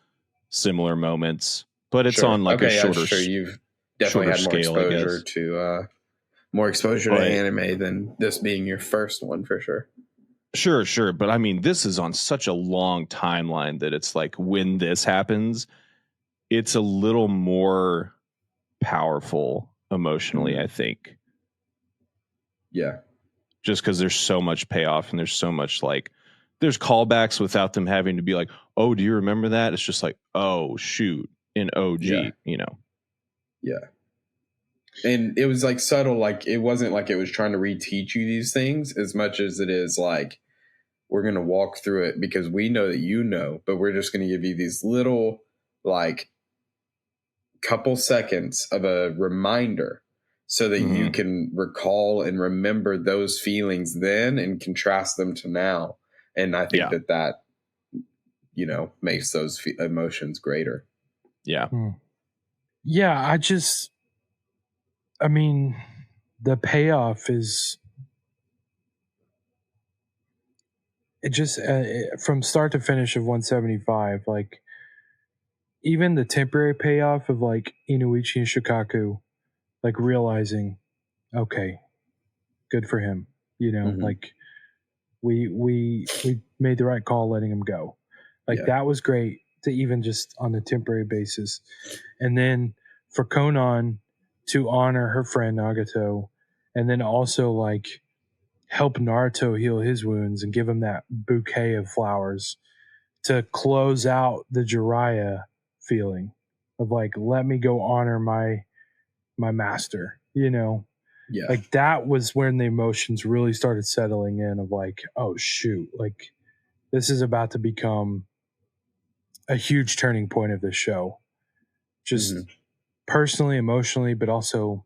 similar moments, but it's on like a shorter. You've definitely had more exposure to more exposure to anime than this being your first one for sure. Sure. But I mean, this is on such a long timeline that it's like when this happens, it's a little more powerful emotionally, I think. Yeah. Just because there's so much payoff and there's so much like there's callbacks without them having to be like, oh, do you remember that? It's just like, oh shoot, in OG, you know. Yeah. And it was like subtle, like it wasn't like it was trying to reteach you these things as much as it is like, we're going to walk through it because we know that you know, but we're just going to give you these little like couple seconds of a reminder so that you can recall and remember those feelings then and contrast them to now. And I think that, you know, makes those emotions greater. Yeah. Yeah. I mean, the payoff is it just from start to finish of 175, like even the temporary payoff of like Inuichi and Shikaku, like realizing, okay, good for him. You know, like we made the right call letting him go. Like that was great to even just on the temporary basis. And then for Konan to honor her friend Nagato and then also like help Naruto heal his wounds and give him that bouquet of flowers to close out the Jiraiya feeling of like, let me go honor my master, you know? Yeah. Like that was when the emotions really started settling in of like, oh shoot, like this is about to become a huge turning point of this show. Just personally, emotionally, but also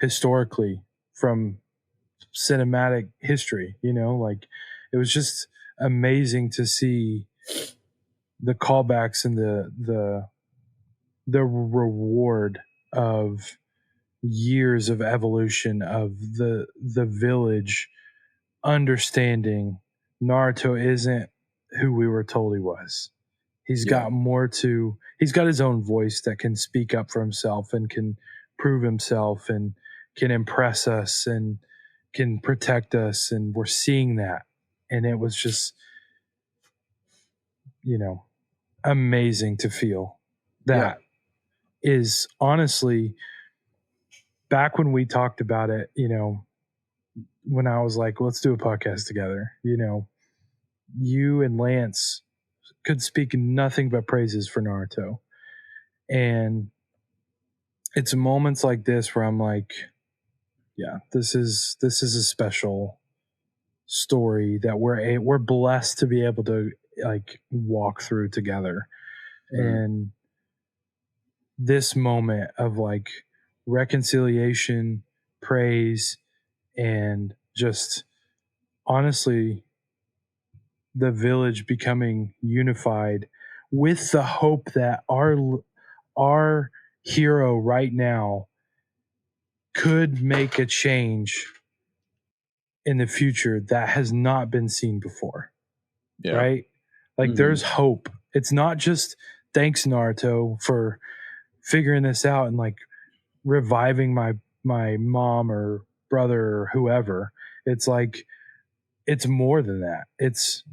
historically from cinematic history, you know, like it was just amazing to see the callbacks and the reward of years of evolution of the village understanding Naruto isn't who we were told he was. He's got more to, he's got his own voice that can speak up for himself and can prove himself and can impress us and can protect us. And we're seeing that. And it was just, you know, amazing to feel that is honestly back when we talked about it, you know, when I was like, let's do a podcast together, you know, you and Lance could speak nothing but praises for Naruto. And it's moments like this where I'm like, yeah, this is a special story that we're blessed to be able to like walk through together. And this moment of like reconciliation, praise, and just honestly the village becoming unified with the hope that our hero right now could make a change in the future that has not been seen before. Yeah. Right? Like there's hope. It's not just thanks Naruto for figuring this out and like reviving my mom or brother or whoever. It's like it's more than that. It's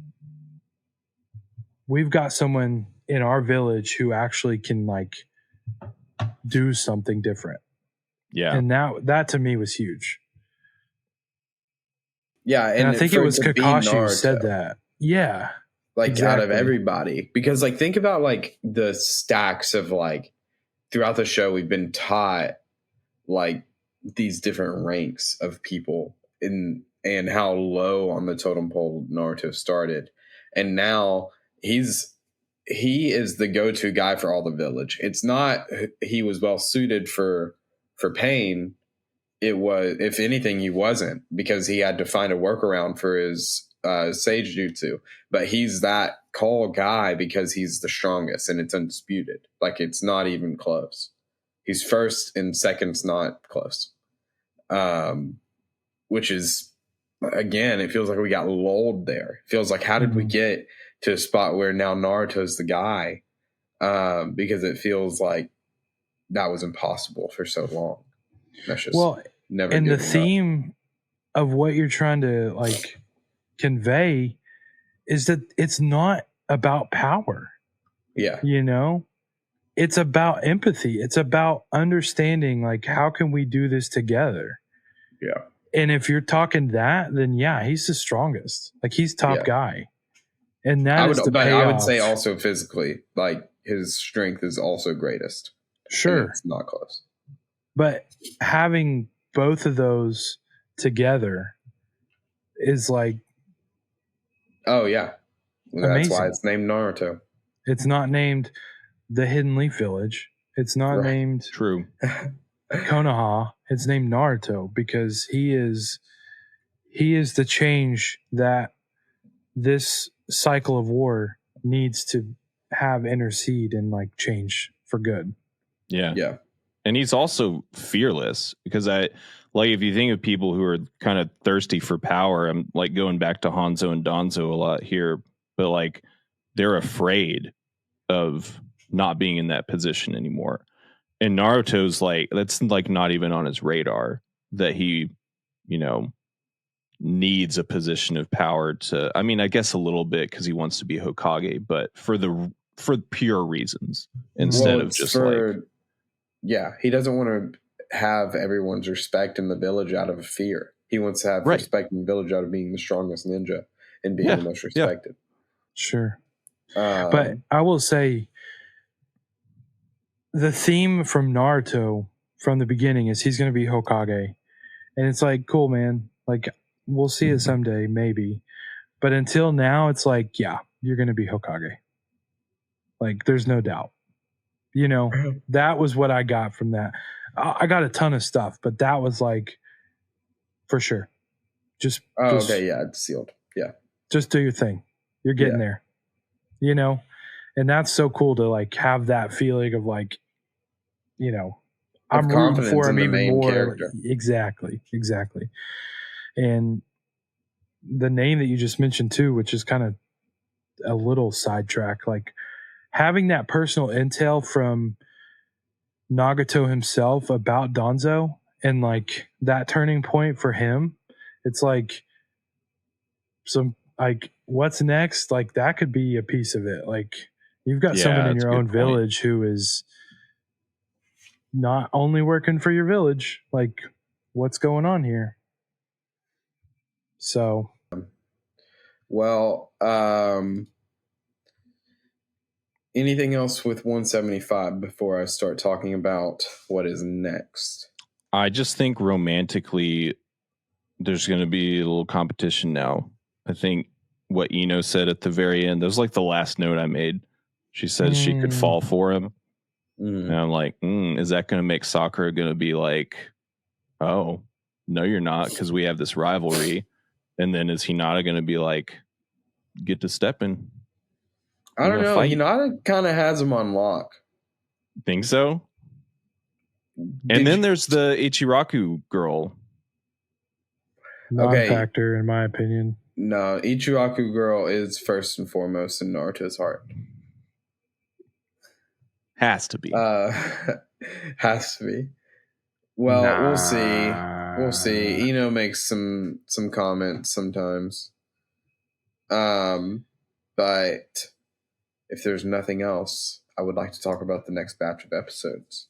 we've got someone in our village who actually can like do something different. Yeah. And that to me was huge. Yeah. And I think it was Kakashi who said that. Yeah. Like out of everybody. Because like think about like the stacks of like throughout the show we've been taught like these different ranks of people and how low on the totem pole Naruto started. And now he is the go-to guy for all the village. It's not he was well suited for pain. It was, if anything, he wasn't, because he had to find a workaround for his sage jutsu. But he's that call guy because he's the strongest and it's undisputed. Like it's not even close. He's first and second's not close. Which is, again, it feels like we got lulled there. It feels like, how did we get to a spot where now Naruto's the guy? Because it feels like that was impossible for so long. That's just never. And the theme of what you're trying to like convey is that it's not about power. Yeah. You know, it's about empathy. It's about understanding, like, how can we do this together? Yeah. And if you're talking that, then yeah, he's the strongest. Like he's top guy. And that is the payoff. I would say also physically, like his strength is also greatest. Sure. It's not close. But having both of those together is like, oh yeah, that's amazing. why it's named Naruto. It's not named the Hidden Leaf Village. It's not named True Konoha. It's named Naruto because he is the change that this cycle of war needs to have intercede and like change for good. Yeah. And he's also fearless because if you think of people who are kind of thirsty for power, I'm like going back to Hanzo and Danzo a lot here, but like they're afraid of not being in that position anymore. And Naruto's like, that's like not even on his radar that he, needs a position of power to, I mean, I guess a little bit because he wants to be Hokage, but for pure reasons instead of just he doesn't want to have everyone's respect in the village out of fear. He wants to have respect in the village out of being the strongest ninja and being the most respected. Sure. But I will say the theme from Naruto from the beginning is he's going to be Hokage. And it's like, cool, man. Like, we'll see it someday, maybe. But until now, it's like, yeah, you're going to be Hokage. Like, there's no doubt. That was what I got from that. I got a ton of stuff, but that was like, for sure. Okay, yeah, it's sealed. Yeah. Just do your thing. You're getting there. And that's so cool to like have that feeling of like, I'm rooting for him even more. Character. Exactly. And the name that you just mentioned too, which is kind of a little sidetrack, like having that personal intel from Nagato himself about Danzo and like that turning point for him, it's like some like what's next? Like that could be a piece of it. Like you've got someone in your own village who is not only working for your village, like what's going on here? So, well, anything else with 175 before I start talking about what is next? I just think romantically, there's going to be a little competition now. I think what Ino said at the very end, that was like the last note I made. She said she could fall for him. And I'm like, is that going to make Sakura going to be like, oh, no, you're not, because we have this rivalry. And then is Hinata going to be like, get to stepping? I don't know. Hinata kind of has him on lock. Think so? And then there's the Ichiraku girl. Non-factor, in my opinion. No, Ichiraku girl is first and foremost in Naruto's heart. Has to be. Has to be. Well, we'll see. We'll see. Ino makes some comments sometimes. But if there's nothing else, I would like to talk about the next batch of episodes.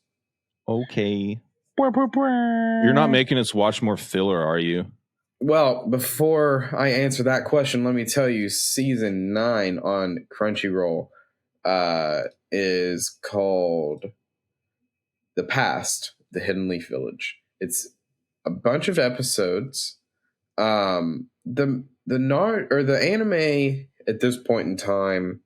Okay. You're not making us watch more filler, are you? Well, before I answer that question, let me tell you, season 9 on Crunchyroll is called The Past, The Hidden Leaf Village. It's a bunch of episodes. The anime at this point in time,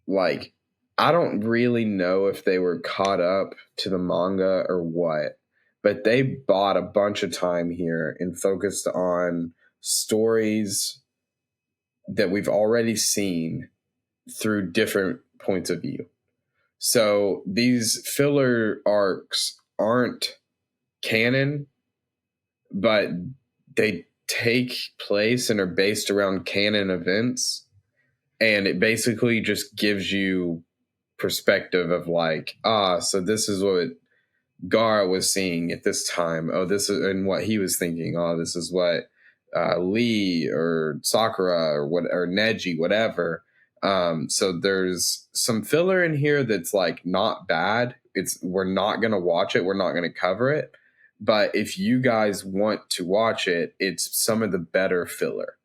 like, I don't really know if they were caught up to the manga or what, but they bought a bunch of time here and focused on stories that we've already seen through different points of view. So these filler arcs aren't canon, but they take place and are based around canon events. And it basically just gives you perspective of like, so this is what Gaara was seeing at this time. Oh, this is and what he was thinking. Oh, this is what Lee or Sakura or Neji, whatever. So there's some filler in here that's like not bad. We're not gonna watch it. We're not gonna cover it. But if you guys want to watch it, it's some of the better filler.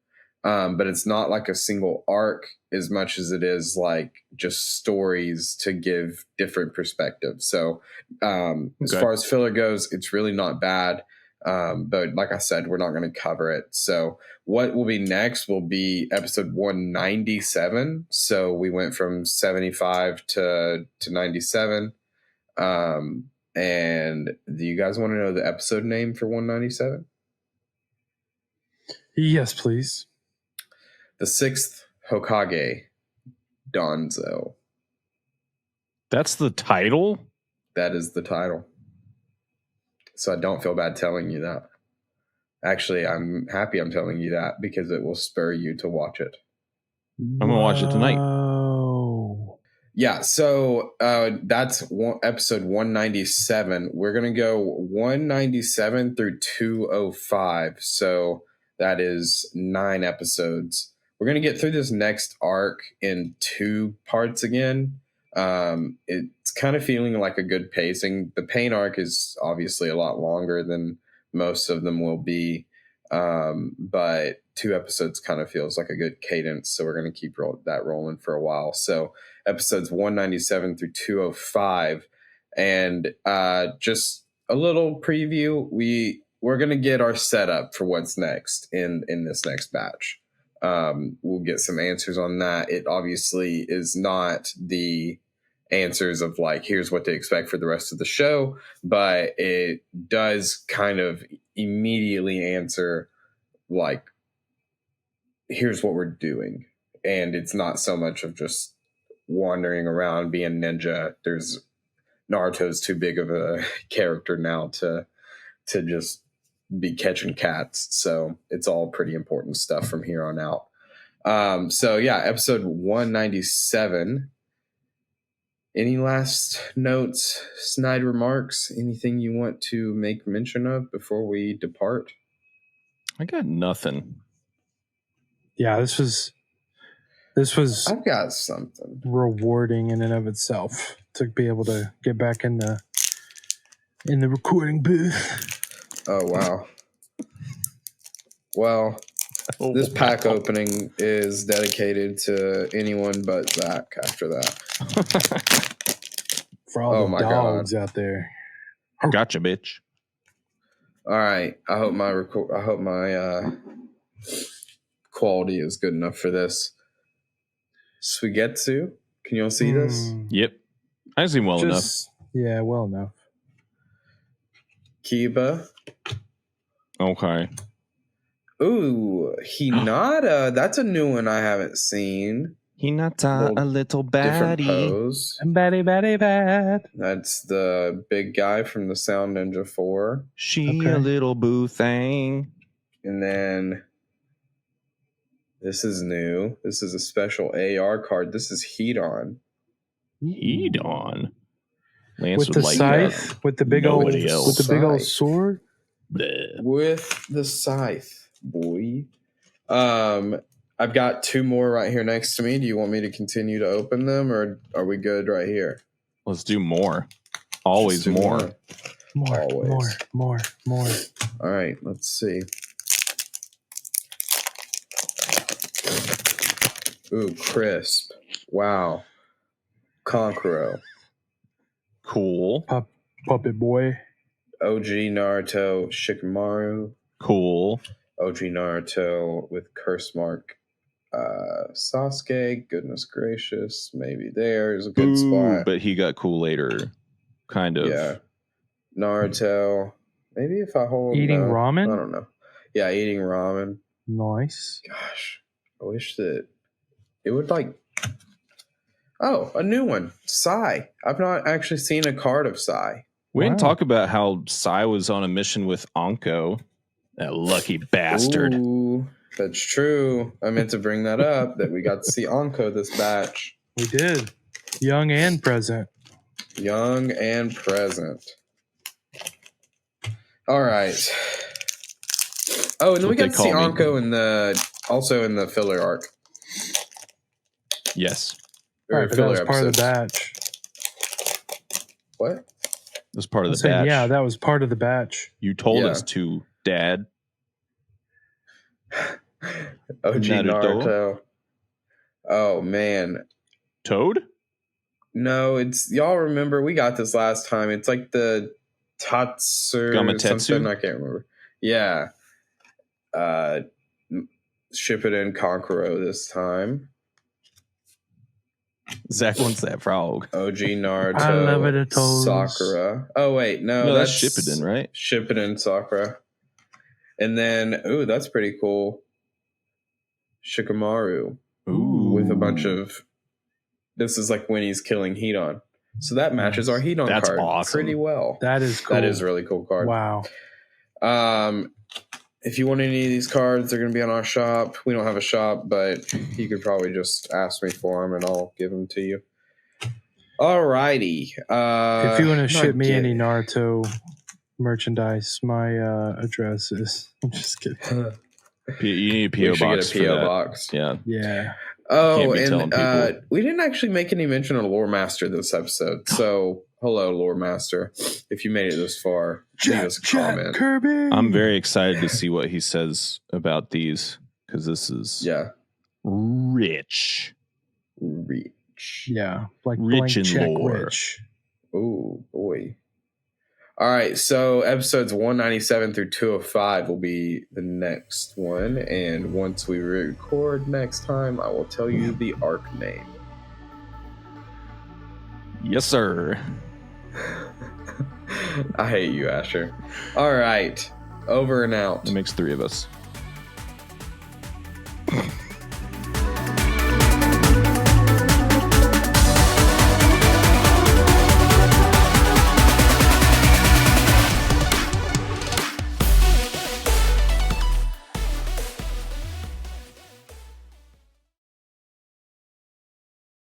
but it's not like a single arc as much as it is like just stories to give different perspectives. So as far as filler goes, it's really not bad. But like I said, we're not going to cover it. So what will be next will be episode 197. So we went from 75 to 97. And do you guys want to know the episode name for 197? Yes, please. The Sixth Hokage, Danzo. That's the title? That is the title. So I don't feel bad telling you that. Actually, I'm happy I'm telling you that because it will spur you to watch it. I'm going to watch it tonight. Oh. Yeah, so that's episode 197. We're going to go 197 through 205. So that is 9 episodes. We're going to get through this next arc in 2 parts again. It's kind of feeling like a good pacing. The pain arc is obviously a lot longer than most of them will be. But 2 episodes kind of feels like a good cadence. So we're going to keep that rolling for a while. So episodes 197 through 205. And just a little preview. We're going to get our setup for what's next in this next batch. We'll get some answers on that. It obviously is not the answers of like, here's what to expect for the rest of the show, but it does kind of immediately answer like, here's what we're doing. And it's not so much of just wandering around being ninja. Naruto's too big of a character now to just be catching cats. So it's all pretty important stuff from here on out. So yeah, episode 197. Any last notes, snide remarks, anything you want to make mention of before we depart? I got nothing. Yeah, this was I've got something rewarding in and of itself to be able to get back in the recording booth. Oh wow. Well, this pack opening is dedicated to anyone but Zach after that. For all the dogs out there. Gotcha, bitch. All right. I hope my quality is good enough for this. Suigetsu, can you all see this? Yep. I see well enough. Yeah, well enough. Kiba. Okay. Ooh, Hinata. That's a new one I haven't seen. Hinata, a little Different baddie. pose. Baddie, baddie, bad. That's the big guy from the Sound Ninja 4. She a little boo thing. And then this is new. This is a special AR card. This is Hedon. Hedon. Lance With would the like scythe, that. with the big old sword. Bleh. With the scythe, boy. I've got 2 more right here next to me. Do you want me to continue to open them, or are we good right here? Let's do more. Always do more. More. All right, let's see. Ooh, crisp. Wow. Konkuro. Cool. Puppet boy. OG Naruto Shikamaru. Cool. OG Naruto with curse mark. Sasuke, goodness gracious. Maybe there's a good spot. But he got cool later. Kind of. Yeah. Naruto. Maybe if I hold eating ramen? I don't know. Yeah, eating ramen. Nice. Gosh. I wish that it would like. Oh, a new one. Sai. I've not actually seen a card of Sai. We didn't talk about how Sai was on a mission with Anko. That lucky bastard. Ooh, that's true. I meant to bring that up, that we got to see Anko this batch. We did. Young and present. Young and present. All right. Oh, and then we got to see Anko also in the filler arc. Yes. Right, but that was part of the batch. What? That was part of the batch. Yeah, that was part of the batch. You told us to, Dad. OG Naruto? Naruto. Oh man. Toad? No, it's y'all remember we got this last time. It's like the Tatsu Gamatetsu? something, I can't remember. Yeah. Shippuden Kankuro this time. Zach wants that frog. OG Naruto. I love it at toes. Sakura. Oh wait, no, that's Shippuden, right? Shippuden Sakura. And then, that's pretty cool. Shikamaru. Ooh. With a bunch of. This is like when he's killing Hedon. So that matches our Hedon That's card awesome. pretty well. That is cool. That is a really cool card. Wow. If you want any of these cards, they're going to be on our shop. We don't have a shop, but you could probably just ask me for them and I'll give them to you. Alrighty. If you want to ship me any Naruto merchandise, my address is. I'm just kidding. You need a P.O. box. Get a P.O. box. Yeah. Yeah. Oh, and we didn't actually make any mention of Lore Master this episode. So, hello, Lore Master. If you made it this far, leave us a comment. Kirby. I'm very excited to see what he says about these because this is rich. Yeah, like rich in lore. Rich. Oh boy. All right, so episodes 197 through 205 will be the next one, and once we record next time, I will tell you the arc name. Yes, sir. I hate you, Asher. All right, over and out. It makes 3 of us.